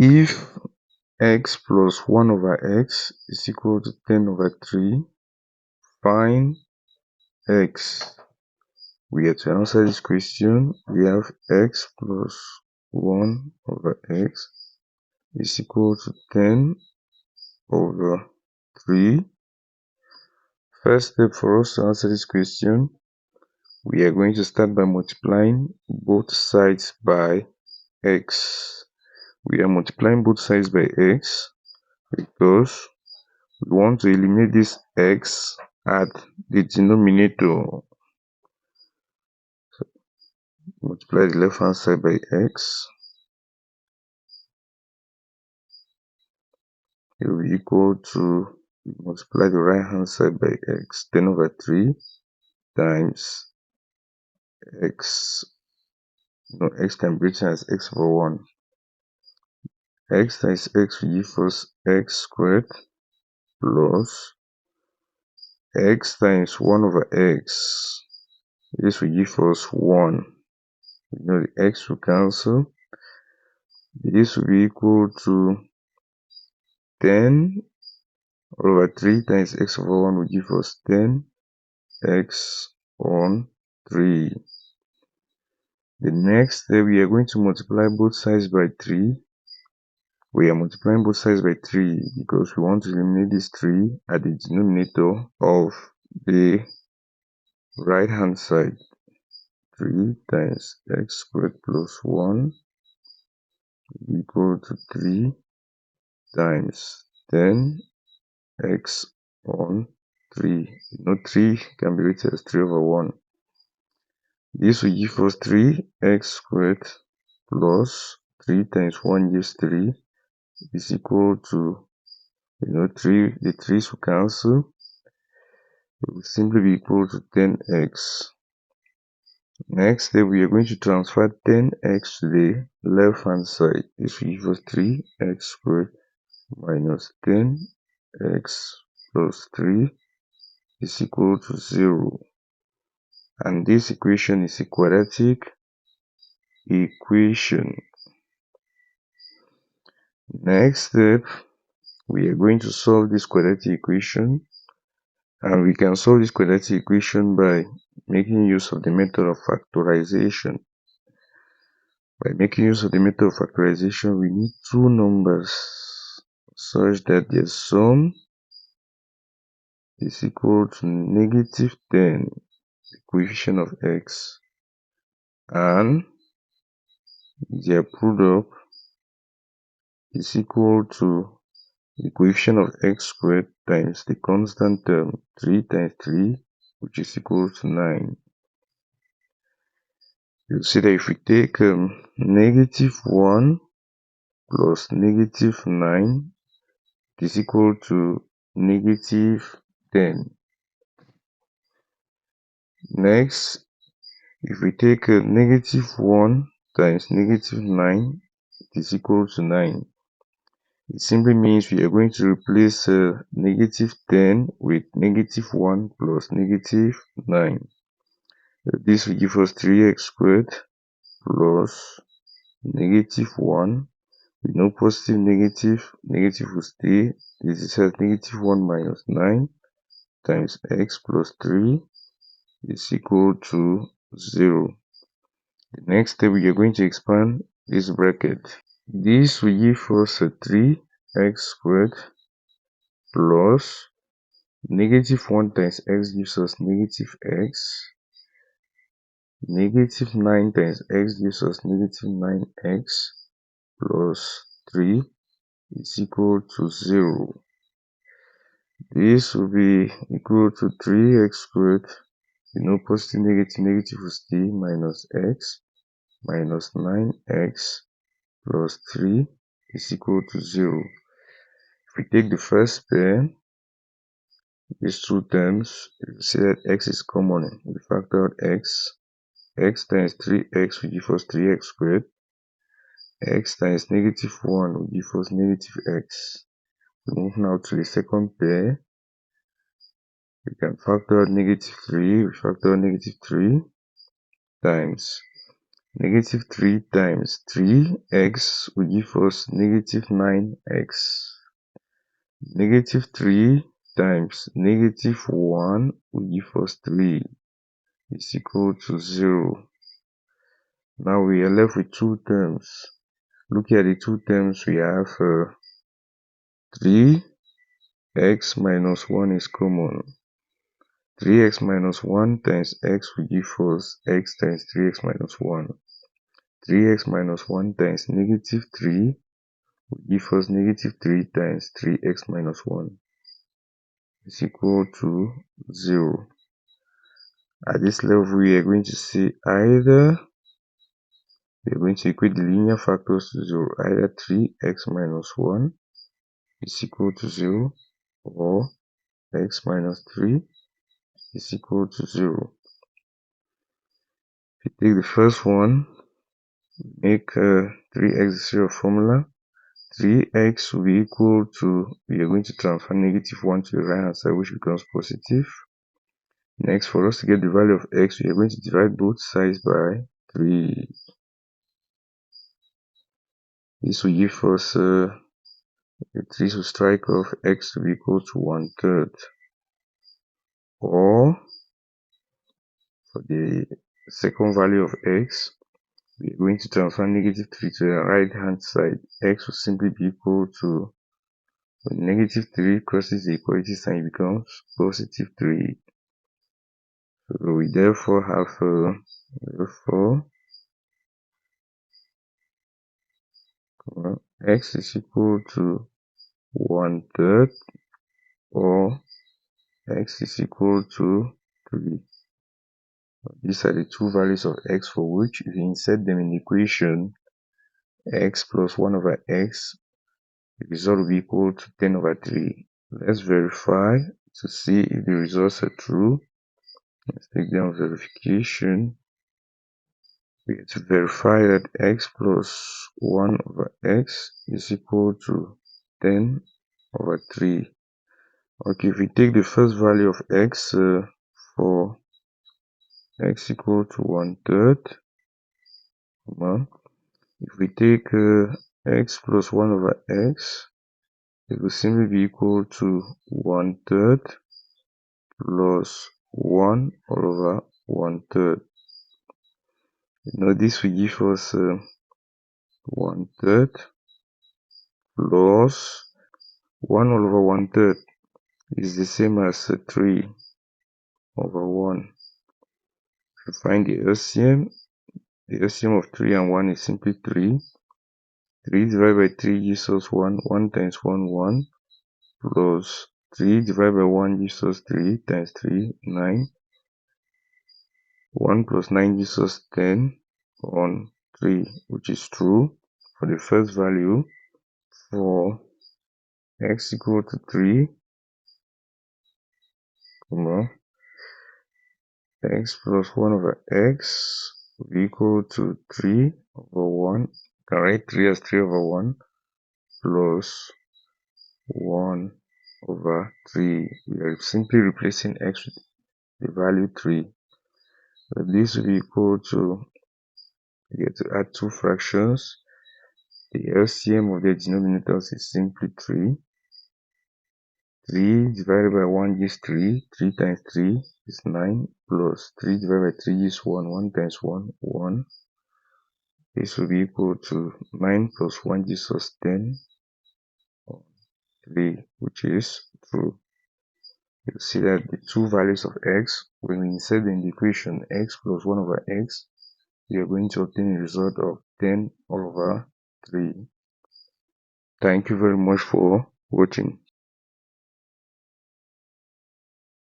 If x plus 1 over x is equal to 10 over 3, find x. We have to answer this question. We have x plus 1 over x is equal to 10 over 3. First step for us to answer this question, we are going to start by multiplying both sides by x. We are multiplying both sides by x because we want to eliminate this x at the denominator. So multiply the left hand side by x. It will be equal to multiply the right hand side by x. 10 over 3 times x. X can be written as x over 1. X times x will give us x squared plus x times 1 over x. This will give us 1. The x will cancel. This will be equal to 10 over 3 times x over 1 will give us 10 x on 3. The next step, we are going to multiply both sides by 3. We are multiplying both sides by 3 because we want to eliminate this 3 at the denominator of the right hand side. 3 times x squared plus 1 equal to 3 times 10 x on 3. 3 can be written as 3 over 1. This will give us 3x squared plus 3 times 1 gives 3 is equal to 3. The 3's will cancel. It will simply be equal to 10x. Next step, we are going to transfer 10x to the left hand side. This will give us 3x squared minus 10x plus 3 is equal to 0. And this equation is a quadratic equation. Next step, we are going to solve this quadratic equation. And we can solve this quadratic equation by making use of the method of factorization. By making use of the method of factorization, we need two numbers such that their sum is equal to negative 10, the coefficient of x, and their product is equal to the coefficient of x squared times the constant term 3 times 3, which is equal to 9. You see that if we take negative 1 plus negative 9, it is equal to negative 10. Next, if we take negative 1 times negative 9, it is equal to 9. It simply means we are going to replace negative 10 with negative 1 plus negative 9. This will give us 3x squared plus negative 1. We know positive, negative will stay. This is negative 1 minus 9 times x plus 3 is equal to 0. The next step, we are going to expand this bracket. This will give us a 3x squared plus negative 1 times x gives us negative x. Negative 9 times x gives us negative 9x plus 3 is equal to 0. This will be equal to 3x squared. Positive, negative will stay, minus x minus 9x plus 3 is equal to 0. If we take the first pair, these two terms, you see that x is common. We factor out x. X times 3x will give us 3x squared. X times negative 1 will give us negative x. We move now to the second pair. We can factor out negative 3. We factor out negative 3 times Negative 3 times 3x will give us negative 9x. Negative 3 times negative 1 will give us 3 is equal to 0. Now we are left with two terms. Looking at the two terms, we have 3x minus 1 is common. 3x minus 1 times x will give us x times 3x minus 1. 3x minus 1 times negative 3 will give us negative 3 times 3x minus 1 is equal to 0. At this level, we are going to see either we are going to equate the linear factors to 0, either 3x minus 1 is equal to 0 or x minus 3 is equal to 0. If you take the first one, make 3x 0 formula. 3x will be equal to, we are going to transfer negative 1 to the right hand side, which becomes positive. Next, for us to get the value of x, we are going to divide both sides by 3. This will give us 3 to strike off x to be equal to 1/3. Or, for the second value of x, we are going to transfer negative 3 to the right hand side. X will simply be equal to, when negative 3 crosses the equality sign, it becomes positive 3. So we therefore have x is equal to 1/3 or x is equal to 3. These are the two values of x for which, if you insert them in the equation, x plus 1 over x, the result will be equal to 10 over 3. Let's verify to see if the results are true. Let's take down verification. We have to verify that x plus 1 over x is equal to 10 over 3. Okay, if we take the first value of x for x equal to 1/3, if we take x plus 1 over x, it will simply be equal to 1/3 plus 1 all over 1/3. This will give us 1/3 plus 1 all over 1/3 is the same as 3 over 1. To find the LCM of 3 and 1 is simply 3. 3 divided by 3 gives us 1. 1 times 1, 1. Plus 3 divided by 1 gives us 3 times 3, 9. 1 plus 9 gives us 10 on 3, which is true for the first value. For x equal to 3, x plus 1 over x will be equal to 3 over 1. You can write 3 as 3 over 1 plus 1 over 3. We are simply replacing x with the value 3. So this will be equal to, we get to add two fractions. The LCM of the denominators is simply 3. 3 divided by 1 gives 3. 3 times 3 is 9. Plus 3 divided by 3 gives 1. 1 times 1, 1. This will be equal to 9 plus 1 gives us 10 on 3, which is true. You see that the two values of x, when we insert in the equation x plus 1 over x, we are going to obtain a result of 10 over 3. Thank you very much for watching.